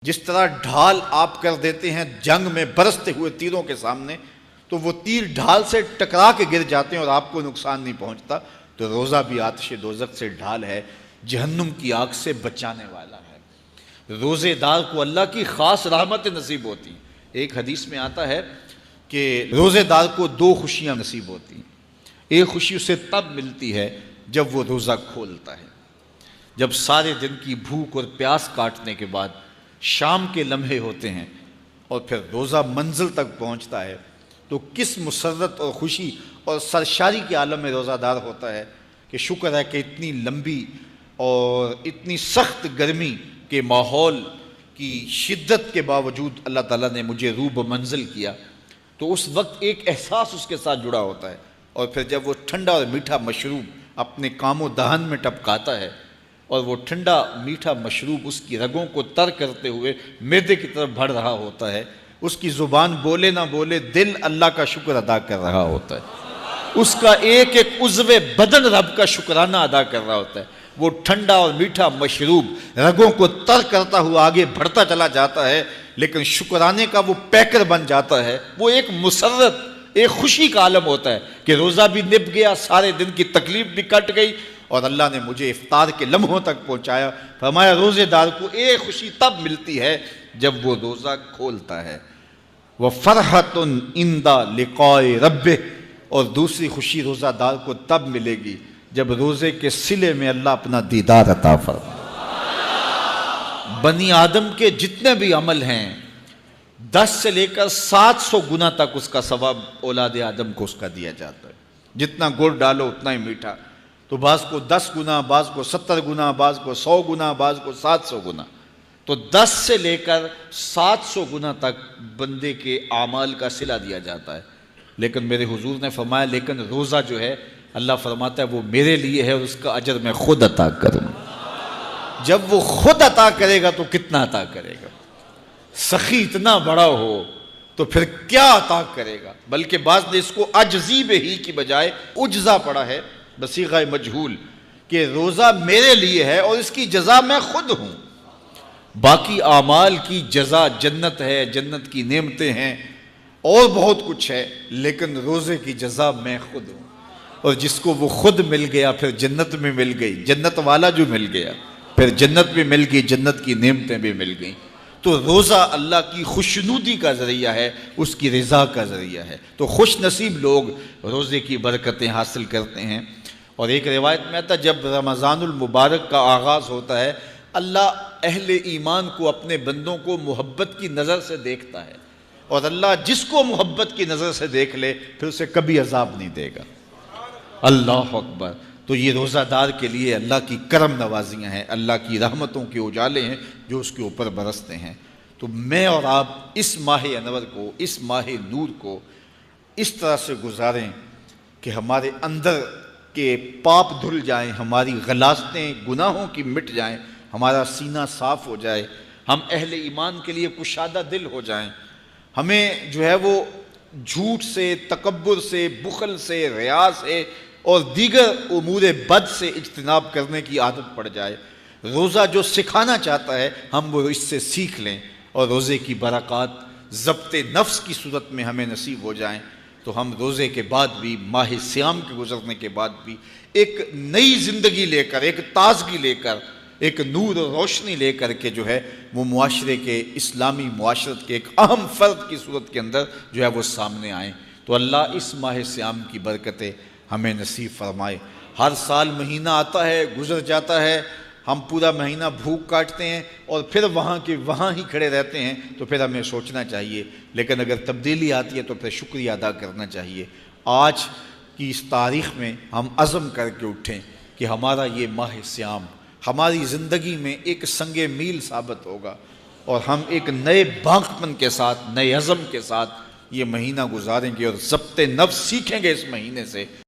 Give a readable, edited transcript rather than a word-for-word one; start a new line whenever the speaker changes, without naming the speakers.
جس طرح ڈھال آپ کر دیتے ہیں جنگ میں برستے ہوئے تیروں کے سامنے، تو وہ تیر ڈھال سے ٹکرا کے گر جاتے ہیں اور آپ کو نقصان نہیں پہنچتا، تو روزہ بھی آتش دوزخ سے ڈھال ہے، جہنم کی آگ سے بچانے والا ہے۔ روزے دار کو اللہ کی خاص رحمت نصیب ہوتی ہیں۔ ایک حدیث میں آتا ہے کہ روزے دار کو دو خوشیاں نصیب ہوتی ہیں۔ ایک خوشی اسے تب ملتی ہے جب وہ روزہ کھولتا ہے، جب سارے دن کی بھوک اور پیاس کاٹنے کے بعد شام کے لمحے ہوتے ہیں اور پھر روزہ منزل تک پہنچتا ہے، تو کس مسرت اور خوشی اور سرشاری کے عالم میں روزہ دار ہوتا ہے کہ شکر ہے کہ اتنی لمبی اور اتنی سخت گرمی کے ماحول کی شدت کے باوجود اللہ تعالیٰ نے مجھے روب منزل کیا۔ تو اس وقت ایک احساس اس کے ساتھ جڑا ہوتا ہے، اور پھر جب وہ ٹھنڈا اور میٹھا مشروب اپنے کام و دہن میں ٹپکاتا ہے اور وہ ٹھنڈا میٹھا مشروب اس کی رگوں کو تر کرتے ہوئے معدے کی طرف بڑھ رہا ہوتا ہے، اس کی زبان بولے نہ بولے دل اللہ کا شکر ادا کر رہا ہوتا ہے، اس کا ایک ایک عضو بدن رب کا شکرانہ ادا کر رہا ہوتا ہے۔ وہ ٹھنڈا اور میٹھا مشروب رگوں کو تر کرتا ہوا آگے بڑھتا چلا جاتا ہے، لیکن شکرانے کا وہ پیکر بن جاتا ہے۔ وہ ایک مسرت، ایک خوشی کا عالم ہوتا ہے کہ روزہ بھی نب گیا، سارے دن کی تکلیف بھی کٹ گئی، اور اللہ نے مجھے افطار کے لمحوں تک پہنچایا۔ فرمایا روزے دار کو ایک خوشی تب ملتی ہے جب وہ روزہ کھولتا ہے، وَفَرْحَةٌ عِنْدَ لِقَاءِ رَبِّهِ، اور دوسری خوشی روزہ دار کو تب ملے گی جب روزے کے صلے میں اللہ اپنا دیدار عطا فرمائے۔ بنی آدم کے جتنے بھی عمل ہیں 10 سے لے کر 700 گنا تک اس کا ثواب اولاد آدم کو اس کا دیا جاتا ہے۔ جتنا گڑ ڈالو اتنا ہی میٹھا، تو بعض کو 10 گنا، بعض کو 70 گنا، بعض کو 100 گنا، بعض کو 700 گنا، تو 10 سے لے کر 700 گنا تک بندے کے اعمال کا صلہ دیا جاتا ہے۔ لیکن میرے حضور نے فرمایا لیکن روزہ جو ہے اللہ فرماتا ہے وہ میرے لیے ہے اور اس کا اجر میں خود عطا کروں۔ جب وہ خود عطا کرے گا تو کتنا عطا کرے گا؟ سخی اتنا بڑا ہو تو پھر کیا عطا کرے گا؟ بلکہ بعض نے اس کو عجزی بہی کی بجائے عجزہ پڑھا ہے بصیغہ مجہول، کہ روزہ میرے لیے ہے اور اس کی جزا میں خود ہوں۔ باقی اعمال کی جزا جنت ہے، جنت کی نعمتیں ہیں اور بہت کچھ ہے، لیکن روزے کی جزا میں خود ہوں۔ اور جس کو وہ خود مل گیا پھر جنت میں مل گئی، جنت والا جو مل گیا پھر جنت بھی مل گئی، جنت کی نعمتیں بھی مل گئیں۔ تو روزہ اللہ کی خوشنودی کا ذریعہ ہے، اس کی رضا کا ذریعہ ہے۔ تو خوش نصیب لوگ روزے کی برکتیں حاصل کرتے ہیں۔ اور ایک روایت میں آتا ہے جب رمضان المبارک کا آغاز ہوتا ہے، اللہ اہل ایمان کو، اپنے بندوں کو محبت کی نظر سے دیکھتا ہے، اور اللہ جس کو محبت کی نظر سے دیکھ لے پھر اسے کبھی عذاب نہیں دے گا۔ اللہ اکبر۔ تو یہ روزہ دار کے لیے اللہ کی کرم نوازیاں ہیں، اللہ کی رحمتوں کے اجالے ہیں جو اس کے اوپر برستے ہیں۔ تو میں اور آپ اس ماہ انور کو، اس ماہ نور کو اس طرح سے گزاریں کہ ہمارے اندر کے پاپ دھل جائیں، ہماری غلاظتیں گناہوں کی مٹ جائیں، ہمارا سینہ صاف ہو جائے، ہم اہل ایمان کے لیے کشادہ دل ہو جائیں، ہمیں جو ہے وہ جھوٹ سے، تکبر سے، بخل سے، ریا سے اور دیگر امور بد سے اجتناب کرنے کی عادت پڑ جائے۔ روزہ جو سکھانا چاہتا ہے ہم وہ اس سے سیکھ لیں، اور روزے کی برکات ضبط نفس کی صورت میں ہمیں نصیب ہو جائیں، تو ہم روزے کے بعد بھی، ماہ صیام کے گزرنے کے بعد بھی ایک نئی زندگی لے کر، ایک تازگی لے کر، ایک نور و روشنی لے کر کے جو ہے وہ معاشرے کے، اسلامی معاشرت کے ایک اہم فرد کی صورت کے اندر جو ہے وہ سامنے آئیں۔ تو اللہ اس ماہ صیام کی برکتیں ہمیں نصیب فرمائے۔ ہر سال مہینہ آتا ہے، گزر جاتا ہے، ہم پورا مہینہ بھوک کاٹتے ہیں اور پھر وہاں کے وہاں ہی کھڑے رہتے ہیں، تو پھر ہمیں سوچنا چاہیے، لیکن اگر تبدیلی آتی ہے تو پھر شکریہ ادا کرنا چاہیے۔ آج کی اس تاریخ میں ہم عزم کر کے اٹھیں کہ ہمارا یہ ماہ صیام ہماری زندگی میں ایک سنگ میل ثابت ہوگا، اور ہم ایک نئے باغپن کے ساتھ، نئے عزم کے ساتھ یہ مہینہ گزاریں گے اور ضبط نفس سیکھیں گے اس مہینے سے۔